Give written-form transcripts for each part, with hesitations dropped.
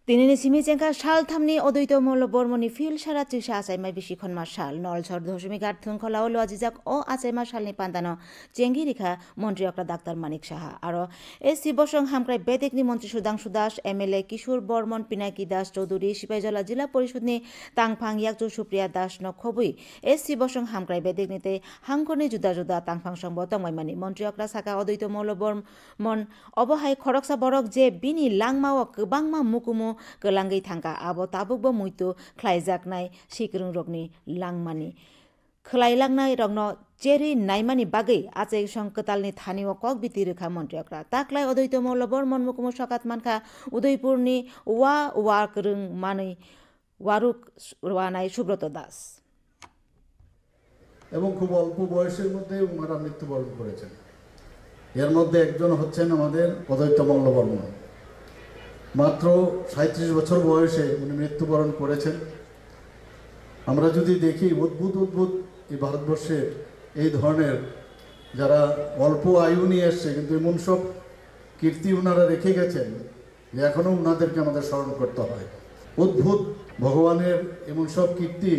Tinini simi jengka shal thamni odoito molo bormoni fil shara trisha asaima bishi khonma shal nol chhor dhosmi gat thun khola olo ajijak o asaima shalni pandano jengi rikha মন্ত্রী অকরা doctor Manik Saha আর S শিবসং হামক্রাই বেদেকনি মন্ত্রী Sudhanshu Das MLA কিশোর বর্মন পিনাকি দাস চৌধুরী সিপাহীজলা জিলা পরিষদনি তাংফাং ইয়াকজু সুপ্রিয়া দাস ন খবুই S শিবসং হামক্রাই বেদেকনিতে হাংকনি জুদা জুদা তাংফাং সংব তংমাইমানি মন্ত্রী অকরা সাকা অদ্বৈত মৌল বর্মন অবহাই খরকসা বরক যে বিনি লাংমাও গোবাংমা মুকুমু गोलांगै थांगा आबो ताबुकबो मुइतु ख्लाइजाकनाय सिक्रुं रगनि लांमानि खोलाइलांनाय रगनो जेरि नाइमानि बागै आचै संकतालनि थानिव कक बिति रेखा मन्त्रियकरा ताक्लाय अद्वैत मौल बर्मन मुकुमु सकात मानखा उदयपुरनि वाकरुं मानै वारुक वानाय सुब्रत दास এবং খুব অল্প বয়সের মধ্যে ওনারা মৃত্যুবরণ করেছেন। এর মধ্যে একজন হচ্ছেন আমাদের অদ্বৈত মৌল বর্মন। মাত্র 37 বছর বয়সে উনি মৃত্যুবরণ করেছেন। আমরা যদি দেখি অদ্ভুত এই ভারতবর্ষে এই ধরনের যারা অল্প আয়ু নিয়ে এসছে কিন্তু এমন সব কীর্তি ওনারা রেখে গেছেন যে এখনও ওনাদেরকে আমাদের স্মরণ করতে হয়। অদ্ভুত ভগবানের এমন সব কীর্তি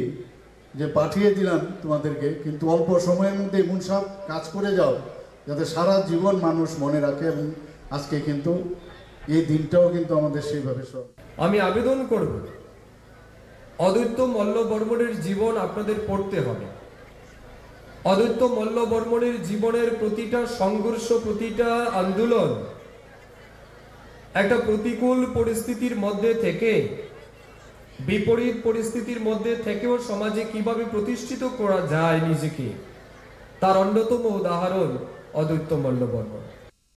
যে পাঠিয়ে দিলাম তোমাদেরকে, কিন্তু অল্প সময়ের মধ্যে এমন সব কাজ করে যাও যাতে সারা জীবন মানুষ মনে রাখে। এবং আজকে কিন্তু এই দিনটাও কিন্তু আমাদের সেইভাবে আমি আবেদন করব অদ্বৈত মল্ল বর্মনের জীবন আপনাদের পড়তে হবে। অদ্বৈত মল্ল বর্মনের জীবনের প্রতিটা সংঘর্ষ, প্রতিটা আন্দোলন একটা প্রতিকূল পরিস্থিতির মধ্যে থেকে, বিপরীত পরিস্থিতির মধ্যে থেকেও সমাজে কিভাবে প্রতিষ্ঠিত করা যায় নিজেকে, তার অন্যতম উদাহরণ অদ্বৈত মল্ল বর্মন।